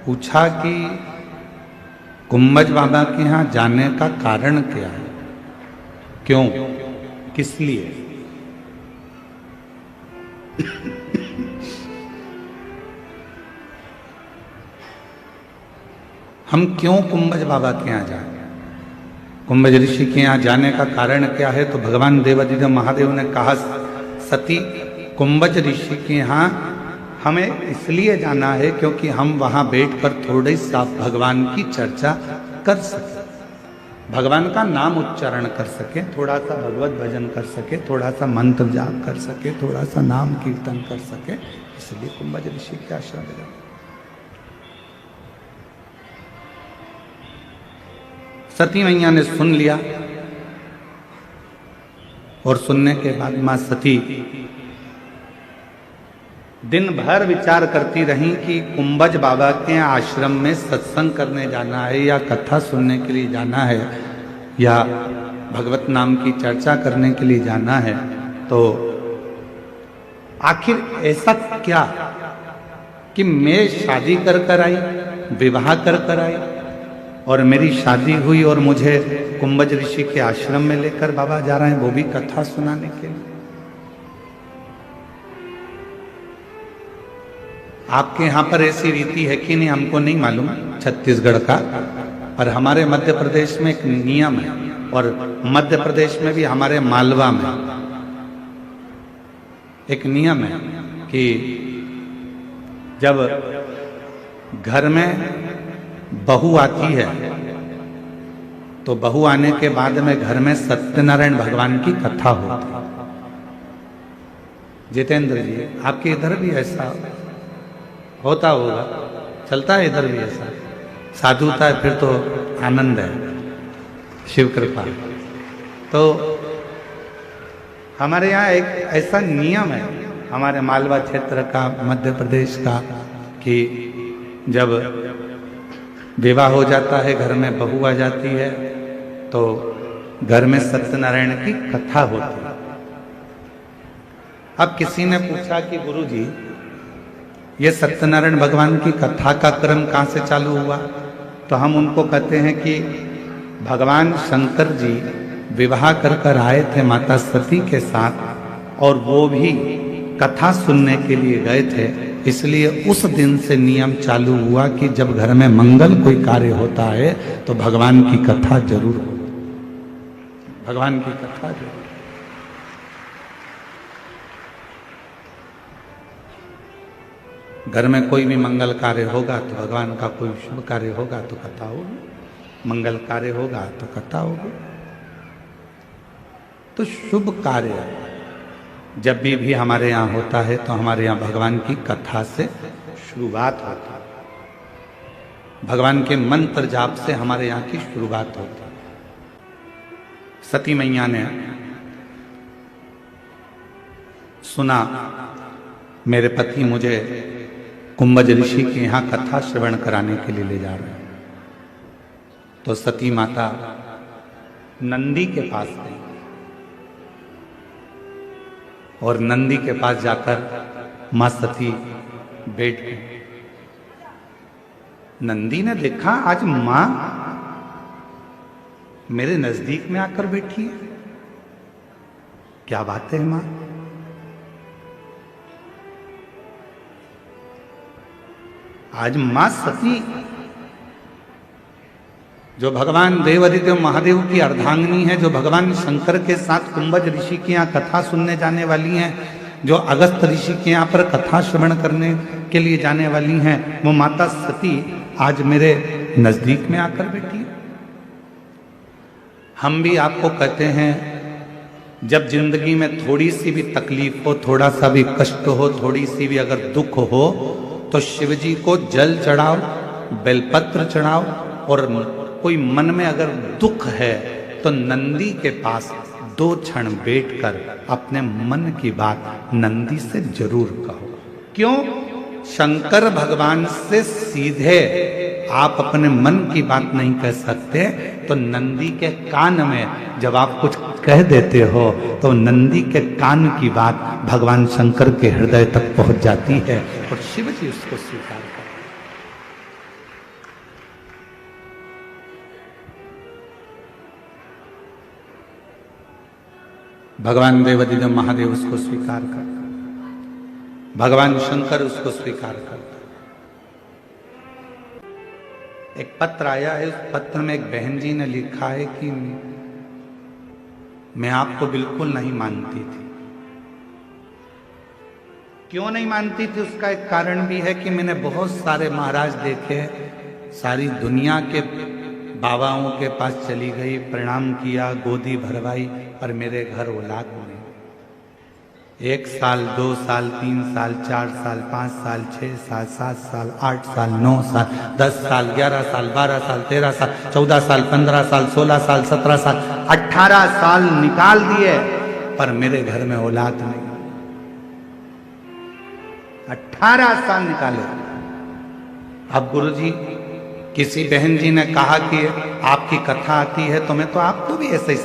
पूछा कि गुंबज बाबा के यहाँ जाने का कारण क्या है, क्यों, किस लिए? हम क्यों गुंबज बाबा के यहाँ जाए? गुंबज ऋषि के यहाँ जाने का कारण क्या है? तो भगवान देवाधिदेव महादेव ने कहा, सती गुंबज ऋषि के यहाँ हमें इसलिए जाना है क्योंकि हम वहाँ बैठकर थोड़ी सा भगवान की चर्चा कर सकें, भगवान का नाम उच्चारण कर सके, थोड़ा सा भगवत भजन कर सके, थोड़ा सा मंत्र जाप कर सके, थोड़ा सा नाम कीर्तन कर सके, इसलिए गुंबज ऋषि के आश्रम में जाओ। सती मैया ने सुन लिया और सुनने के बाद मां सती दिन भर विचार करती रहीं कि गुंबज बाबा के आश्रम में सत्संग करने जाना है या कथा सुनने के लिए जाना है या भगवत नाम की चर्चा करने के लिए जाना है, तो आखिर ऐसा क्या कि मैं शादी कर आई, विवाह कर आई और मेरी शादी हुई और मुझे गुंबज ऋषि के आश्रम में लेकर बाबा जा रहे हैं, वो भी कथा सुनाने के लिए। आपके यहाँ पर ऐसी रीति है कि नहीं हमको नहीं मालूम, छत्तीसगढ़ का, और हमारे मध्य प्रदेश में एक नियम है, और मध्य प्रदेश में भी हमारे मालवा में एक नियम है कि जब घर में बहू आती है तो बहू आने के बाद में घर में सत्यनारायण भगवान की कथा होती है। जितेंद्र जी, आपके इधर भी ऐसा होता होगा, चलता है इधर भी ऐसा? साधुता है फिर तो आनंद है, शिव कृपा। तो हमारे यहाँ एक ऐसा नियम है हमारे मालवा क्षेत्र का, मध्य प्रदेश का, कि जब विवाह हो जाता है, घर में बहू आ जाती है, तो घर में सत्यनारायण की कथा होती है। अब किसी ने पूछा कि गुरुजी ये सत्यनारायण भगवान की कथा का क्रम कहाँ से चालू हुआ? तो हम उनको कहते हैं कि भगवान शंकर जी विवाह कर आए थे माता सती के साथ, और वो भी कथा सुनने के लिए गए थे, इसलिए उस दिन से नियम चालू हुआ कि जब घर में मंगल कोई कार्य होता है तो भगवान की कथा जरूर हो, भगवान की कथा जरूर। घर में कोई भी मंगल कार्य होगा तो भगवान का कोई शुभ कार्य होगा तो कथा होगी, मंगल कार्य होगा तो कथा होगी। तो शुभ कार्य जब भी हमारे यहाँ होता है तो हमारे यहाँ भगवान की कथा से शुरुआत होती है, भगवान के मंत्र जाप से हमारे यहाँ की शुरुआत होती है। सती मैया ने सुना मेरे पति मुझे गुंबज ऋषि के यहाँ कथा श्रवण कराने के लिए ले जा रहे हैं, तो सती माता नंदी के पास गई और नंदी के पास जाकर मां सती बैठ गई। नंदी ने देखा आज मां मेरे नजदीक में आकर बैठी है, क्या बात है मां? आज मां सती जो भगवान देवाधिदेव महादेव की अर्धांगिनी है, जो भगवान शंकर के साथ गुंबज ऋषि के यहाँ कथा सुनने जाने वाली हैं, जो अगस्त ऋषि के यहाँ पर कथा श्रवण करने के लिए जाने वाली हैं, वो माता सती आज मेरे नजदीक में आकर बैठी। हम भी आपको कहते हैं, जब जिंदगी में थोड़ी सी भी तकलीफ हो, थोड़ा सा भी कष्ट हो, थोड़ी सी भी अगर दुख हो, तो शिव जी को जल चढ़ाओ, बेलपत्र चढ़ाओ, और कोई मन में अगर दुख है तो नंदी के पास 2 क्षण बैठकर अपने मन की बात नंदी से जरूर कहो। क्यों? शंकर भगवान से सीधे आप अपने मन की बात नहीं कह सकते, तो नंदी के कान में जब आप कुछ कह देते हो तो नंदी के कान की बात भगवान शंकर के हृदय तक पहुंच जाती है और शिव जी उसको स्वीकार करते हैं। भगवान देवाधिदेव महादेव उसको स्वीकार करता, भगवान शंकर उसको स्वीकार करता। एक पत्र आया है, उस पत्र में एक बहन जी ने लिखा है कि मैं आपको बिल्कुल नहीं मानती थी। क्यों नहीं मानती थी उसका एक कारण भी है कि मैंने बहुत सारे महाराज देखे, सारी दुनिया के बाबाओं के पास चली गई, प्रणाम किया, गोदी भरवाई, पर मेरे घर औलाद नहीं। 1 साल, 2 साल, 3 साल, 4 साल, 5 साल, 6 साल, 7 साल, 8 साल, 9 साल, 10 साल, 11 साल, 12 साल, 13 साल, 14 साल, 15 साल, 16 साल, 17 साल, 18 साल निकाल दिए, पर मेरे घर में औलाद नहीं। 18 साल निकाले। अब गुरुजी, किसी बहन जी ने कहा कि आपकी कथा आती है तो मैं तो आपको भी ऐसे ही